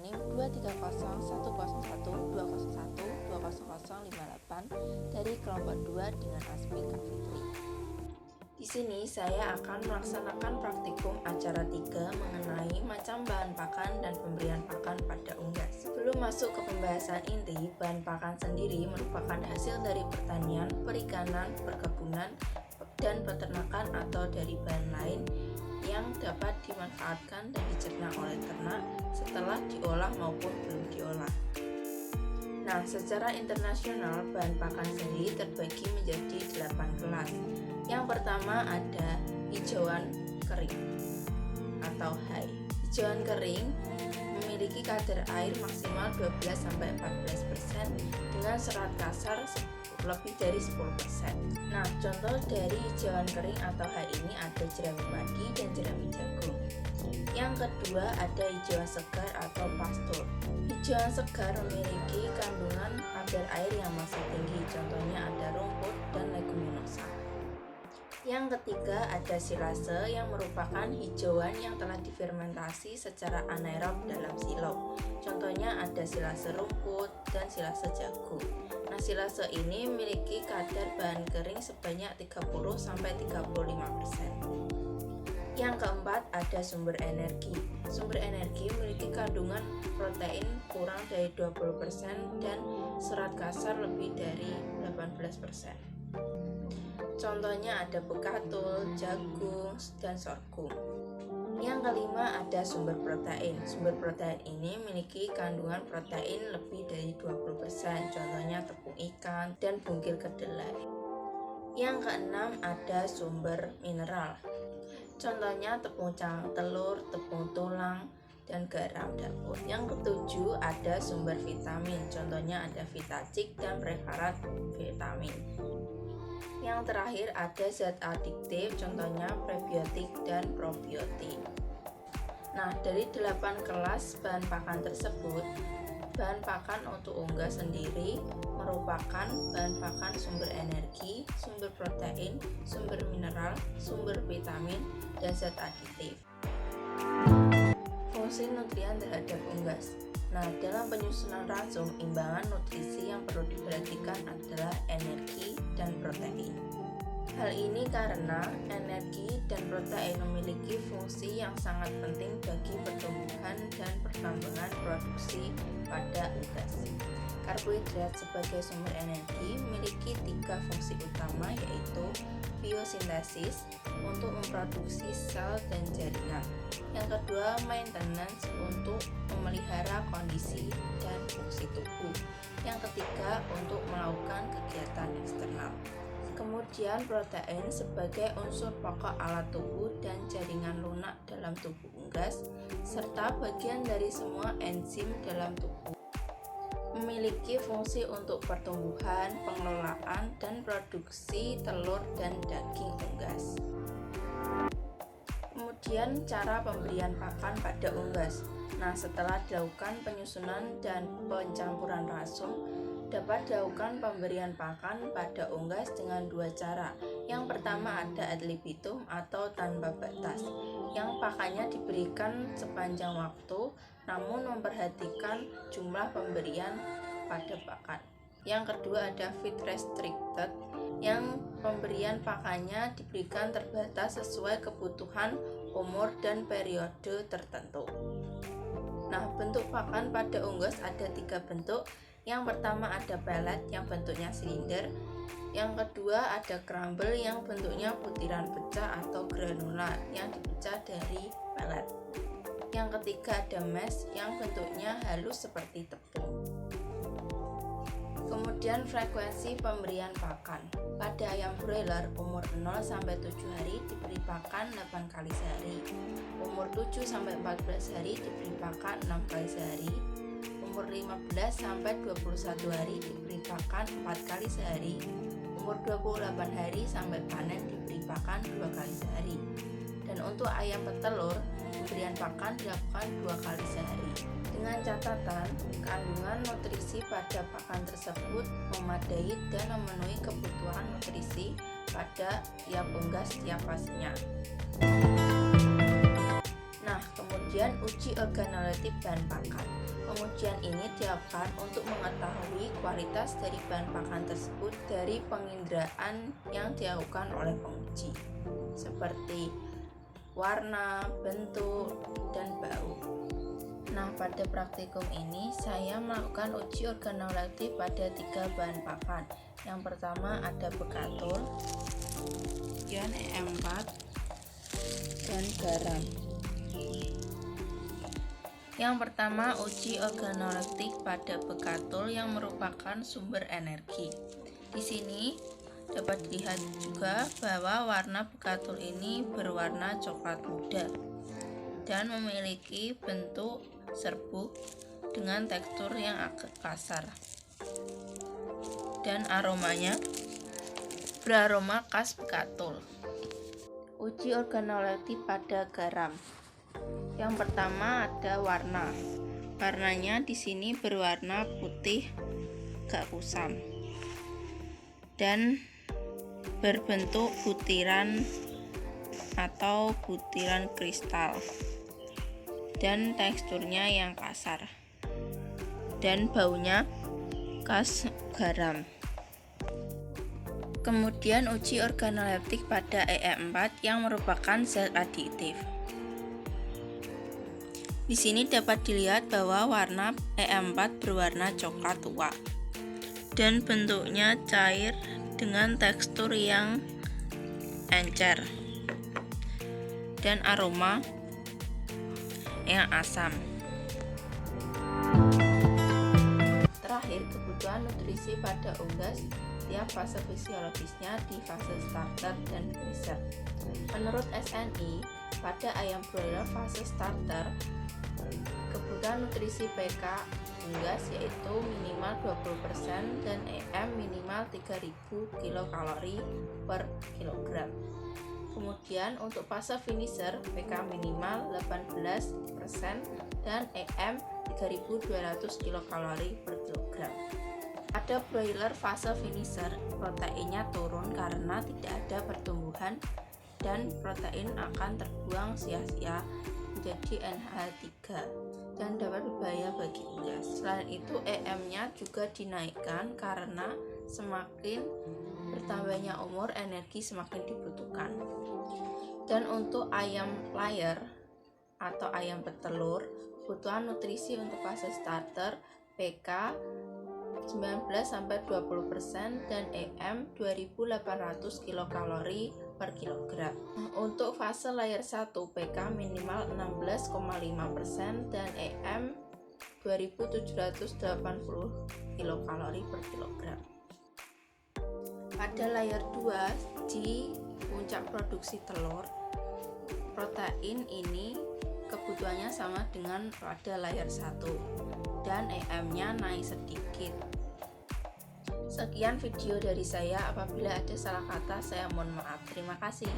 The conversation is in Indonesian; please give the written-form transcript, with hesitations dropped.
NIM 23010120120020058 dari kelompok 2 dengan Asmi Kak Fitri. Di sini saya akan melaksanakan praktikum acara 3 mengenai macam bahan pakan dan pemberian pakan pada unggas. Sebelum masuk ke pembahasan inti, bahan pakan sendiri merupakan hasil dari pertanian, perikanan, perkebunan, dan peternakan atau dari bahan lain yang dapat dimanfaatkan dan dicerna oleh ternak setelah diolah maupun belum diolah. Nah, secara internasional bahan pakan sendiri terbagi menjadi 8 kelas. Yang pertama ada hijauan kering atau hay. Hijauan kering memiliki kadar air maksimal 12-14% dengan serat kasar lebih dari 10%. Nah, contoh dari hijauan kering atau hay ini ada jerami padi dan jerami jagung. Yang kedua ada hijauan segar atau pastur. Hijauan segar memiliki kandungan kadar air yang masih tinggi, contohnya ada rumput dan leguminosa. Yang ketiga ada silase yang merupakan hijauan yang telah difermentasi secara anaerob dalam silo. Contohnya ada silase rumput dan silase jagung. Nah, silase ini memiliki kadar bahan kering sebanyak 30-35%. Yang keempat ada sumber energi. Sumber energi memiliki kandungan protein kurang dari 20% dan serat kasar lebih dari 18%. Contohnya ada bekatul, jagung, dan sorghum. Yang kelima ada sumber protein. Sumber protein ini memiliki kandungan protein lebih dari 20%, contohnya tepung ikan dan bungkil kedelai. Yang keenam ada sumber mineral. Contohnya tepung cangkang telur, tepung tulang, dan garam dapur. Yang ketujuh ada sumber vitamin. Contohnya ada Vitacik dan preparat vitamin. Yang terakhir ada zat adiktif, contohnya prebiotik dan probiotik. Nah, dari 8 kelas bahan pakan tersebut, bahan pakan untuk unggas sendiri merupakan bahan pakan sumber energi, sumber protein, sumber mineral, sumber vitamin, dan zat adiktif. Fungsi nutrien terhadap unggas. Nah, dalam penyusunan rasum, imbangan nutrisi yang perlu diperhatikan adalah energi dan protein. Hal ini karena energi dan protein memiliki fungsi yang sangat penting bagi pertumbuhan dan perkembangan produksi pada unggas. Karbohidrat sebagai sumber energi memiliki 3 fungsi utama, yaitu biosintesis untuk memproduksi sel dan jaringan. Yang kedua, maintenance untuk memelihara kondisi dan fungsi tubuh. Yang ketiga, untuk melakukan kegiatan eksternal. Kemudian protein sebagai unsur pokok alat tubuh dan jaringan lunak dalam tubuh unggas, serta bagian dari semua enzim dalam tubuh. Memiliki fungsi untuk pertumbuhan, pengelolaan, dan produksi telur dan daging unggas. Kemudian cara pemberian pakan pada unggas. Nah, setelah dilakukan penyusunan dan pencampuran rasum, dapat dilakukan pemberian pakan pada unggas dengan 2 cara. Yang pertama ada ad libitum atau tanpa batas, yang pakannya diberikan sepanjang waktu, namun memperhatikan jumlah pemberian pada pakan. Yang kedua ada feed restricted, yang pemberian pakannya diberikan terbatas sesuai kebutuhan umur dan periode tertentu. Nah, bentuk pakan pada unggas ada 3 bentuk. Yang pertama ada pellet yang bentuknya silinder. Yang kedua ada crumble yang bentuknya butiran pecah atau granula yang dipecah dari pellet. Yang ketiga ada mash yang bentuknya halus seperti tepung. Kemudian frekuensi pemberian pakan. Pada ayam broiler umur 0-7 hari diberi pakan 8 kali sehari. Umur 7-14 hari diberi pakan 6 kali sehari. Umur 15-21 hari diberi pakan 4 kali sehari. Umur 28 hari sampai panen diberi pakan 2 kali sehari. Dan untuk ayam petelur, pemberian pakan dilakukan 2 kali sehari. Dengan catatan, kandungan nutrisi pada pakan tersebut memadai dan memenuhi kebutuhan nutrisi pada tiap unggas tiap pastinya. Nah, kemudian uji organoleptik bahan pakan. Pengujian ini dilakukan untuk mengetahui kualitas dari bahan pakan tersebut dari penginderaan yang dilakukan oleh penguji, seperti warna, bentuk, dan bau. Nah, pada praktikum ini saya melakukan uji organoleptik pada 3 bahan pakan. Yang pertama ada bekatul, kemudian E4, dan garam. Yang pertama, uji organoleptik pada bekatul yang merupakan sumber energi. Di sini dapat dilihat juga bahwa warna bekatul ini berwarna coklat muda dan memiliki bentuk serbuk dengan tekstur yang agak kasar. Dan aromanya beraroma khas bekatul. Uji organoleptik pada garam. Yang pertama ada warna. Warnanya di sini berwarna putih agak kusam dan berbentuk butiran atau butiran kristal dan teksturnya yang kasar dan baunya khas garam. Kemudian uji organoleptik pada E4 yang merupakan zat adiktif. Di sini dapat dilihat bahwa warna E4 berwarna coklat tua dan bentuknya cair dengan tekstur yang encer dan aroma yang asam. Terakhir, kebutuhan nutrisi pada unggas setiap fase fisiologisnya di fase starter dan finisher. Menurut SNI, pada ayam broiler fase starter, kebutuhan nutrisi PK unggas yaitu minimal 20% dan EM minimal 3000 kilokalori per kilogram. Kemudian untuk fase finisher PK minimal 18% dan EM 3200 kilokalori per kilogram. Pada broiler fase finisher, proteinnya turun karena tidak ada pertumbuhan dan protein akan terbuang sia-sia menjadi NH3 dan dapat berbahaya bagi unggas. Selain itu, EM-nya juga dinaikkan karena semakin bertambahnya umur, energi semakin dibutuhkan. Dan untuk ayam layer atau ayam petelur, kebutuhan nutrisi untuk fase starter PK 19-20% dan EM 2800 kilokalori per kilogram. Untuk fase layer 1 PK minimal 16,5% dan EM 2780 kilokalori per kilogram. Pada layer 2 di puncak produksi telur, protein ini kebutuhannya sama dengan pada layer 1 dan EM-nya naik sedikit. Sekian video dari saya, apabila ada salah kata saya mohon maaf. Terima kasih.